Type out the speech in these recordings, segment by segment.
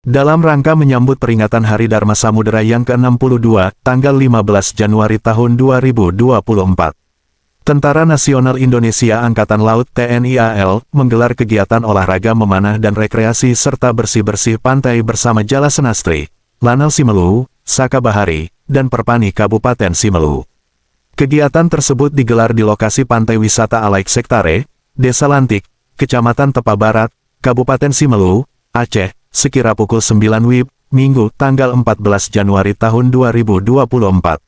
Dalam rangka menyambut peringatan Hari Dharma Samudera yang ke-62, tanggal 15 Januari tahun 2024. Tentara Nasional Indonesia Angkatan Laut TNI AL menggelar kegiatan olahraga memanah dan rekreasi serta bersih-bersih pantai bersama Jala Senastri, Lanal Simelu, Saka Bahari, dan Perpani Kabupaten Simelu. Kegiatan tersebut digelar di lokasi Pantai Wisata Alaik Sektare, Desa Lantik, Kecamatan Tepa Barat, Kabupaten Simelu, Aceh, sekira pukul 9 WIB, Minggu, tanggal 14 Januari tahun 2024.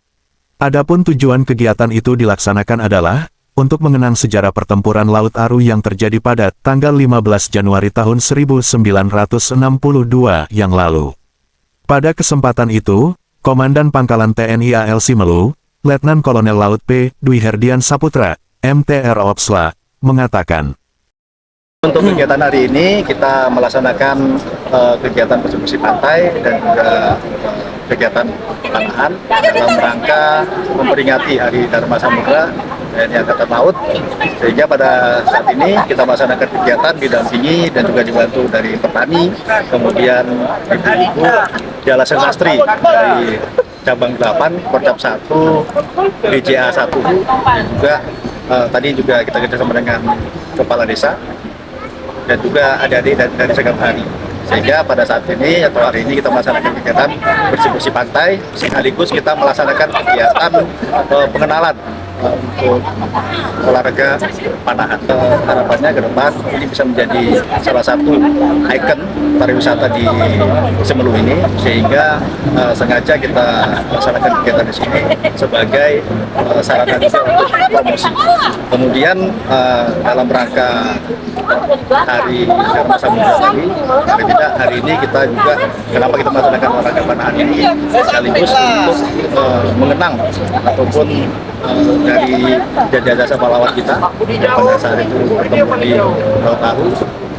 Adapun tujuan kegiatan itu dilaksanakan adalah untuk mengenang sejarah pertempuran Laut Aru yang terjadi pada tanggal 15 Januari tahun 1962 yang lalu. Pada kesempatan itu, Komandan Pangkalan TNI AL Simelu, Letnan Kolonel Laut P. Dwi Herdian Saputra, MTR Opsla, mengatakan, untuk kegiatan hari ini kita melaksanakan kegiatan bersih-bersih pantai dan juga kegiatan panahan dalam rangka memperingati Hari Dharma Samudera TNI Angkatan Laut, sehingga pada saat ini kita melaksanakan kegiatan didampingi dan juga dibantu dari petani, kemudian ibu-ibu Jala Senastri dari cabang 8, Korcap 1, BJA 1, juga tadi juga kita kerjasama dengan kepala desa dan juga adik-adik dari Saka Bahari, sehingga pada saat ini atau hari ini kita melaksanakan kegiatan bersih-bersih pantai sekaligus kita melaksanakan kegiatan pengenalan untuk olahraga panahan. Harapannya ke depan ini bisa menjadi salah satu ikon pariwisata di Simelu ini, sehingga sengaja kita melaksanakan kegiatan di sini sebagai sarana juga untuk promosi. Kemudian dalam rangka Hari Dharma Samudera tadi, tapi tidak hari ini kita juga kenapa kita melaksanakan olahraga panahan ini sekaligus untuk mengenang ataupun dari jasa pahlawan kita yang pada saat itu bertemu di Laut Aru,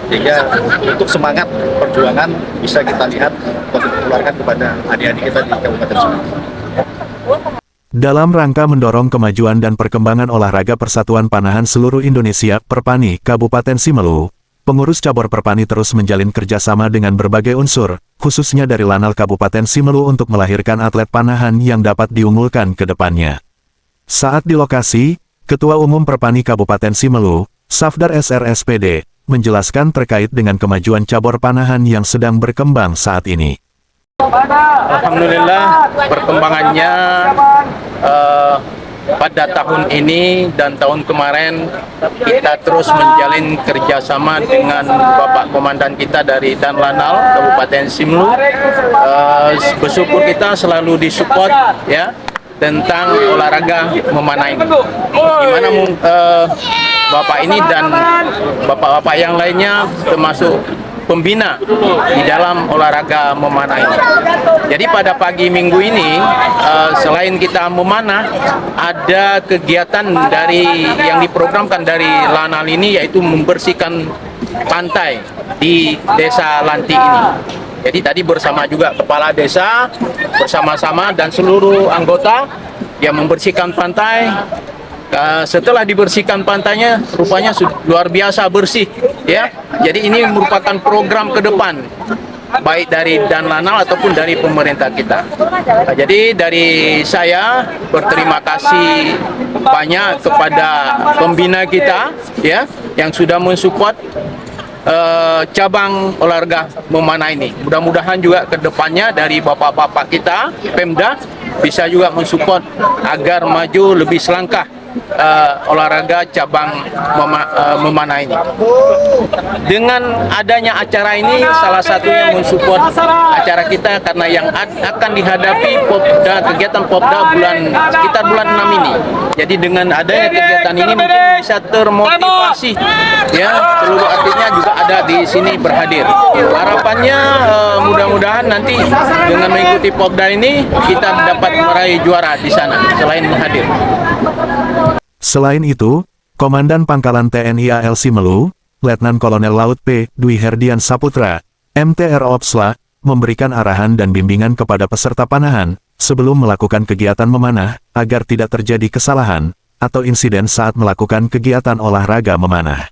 sehingga untuk semangat perjuangan bisa kita lihat untuk ditularkan kepada adik-adik kita di Kabupaten Simelu. Dalam rangka mendorong kemajuan dan perkembangan olahraga Persatuan Panahan Seluruh Indonesia Perpani Kabupaten Simelu, pengurus cabur Perpani terus menjalin kerjasama dengan berbagai unsur, khususnya dari Lanal Kabupaten Simelu untuk melahirkan atlet panahan yang dapat diunggulkan ke depannya. Saat di lokasi, Ketua Umum Perpani Kabupaten Simelu, Safdar SRSPD, menjelaskan terkait dengan kemajuan cabur panahan yang sedang berkembang saat ini. Alhamdulillah perkembangannya pada tahun ini dan tahun kemarin kita terus menjalin kerjasama dengan Bapak Komandan kita dari Danlanal Kabupaten Simelu. Bersyukur kita selalu disupport ya tentang olahraga memanah ini. Gimana Bapak ini dan Bapak-bapak yang lainnya termasuk pembina di dalam olahraga memanah ini. Jadi pada pagi minggu ini selain kita memanah, ada kegiatan yang diprogramkan dari Lanal ini, yaitu membersihkan pantai di Desa Lantik ini. Jadi tadi bersama juga kepala desa, bersama-sama dan seluruh anggota yang membersihkan pantai. Setelah dibersihkan pantainya, rupanya luar biasa bersih ya. Jadi ini merupakan program ke depan, baik dari Danlanal ataupun dari pemerintah kita. Jadi dari saya berterima kasih banyak kepada pembina kita ya yang sudah mensupport cabang olahraga memanah ini. Mudah-mudahan juga ke depannya dari bapak-bapak kita, Pemda, bisa juga mensupport agar maju lebih selangkah olahraga cabang memanah ini. Dengan adanya acara ini, salah satunya mensupport acara kita karena yang akan dihadapi kegiatan Popda sekitar bulan 6 ini. Jadi dengan adanya kegiatan ini mungkin bisa termotivasi ya, seluruh atletnya juga ada di sini berhadir. Harapannya mudah-mudahan nanti dengan mengikuti Popda ini kita dapat meraih juara di sana selain hadir. Selain itu, Komandan Pangkalan TNI AL Simelu, Letnan Kolonel Laut P. Dwi Herdian Saputra, MTR Opsla, memberikan arahan dan bimbingan kepada peserta panahan sebelum melakukan kegiatan memanah agar tidak terjadi kesalahan atau insiden saat melakukan kegiatan olahraga memanah.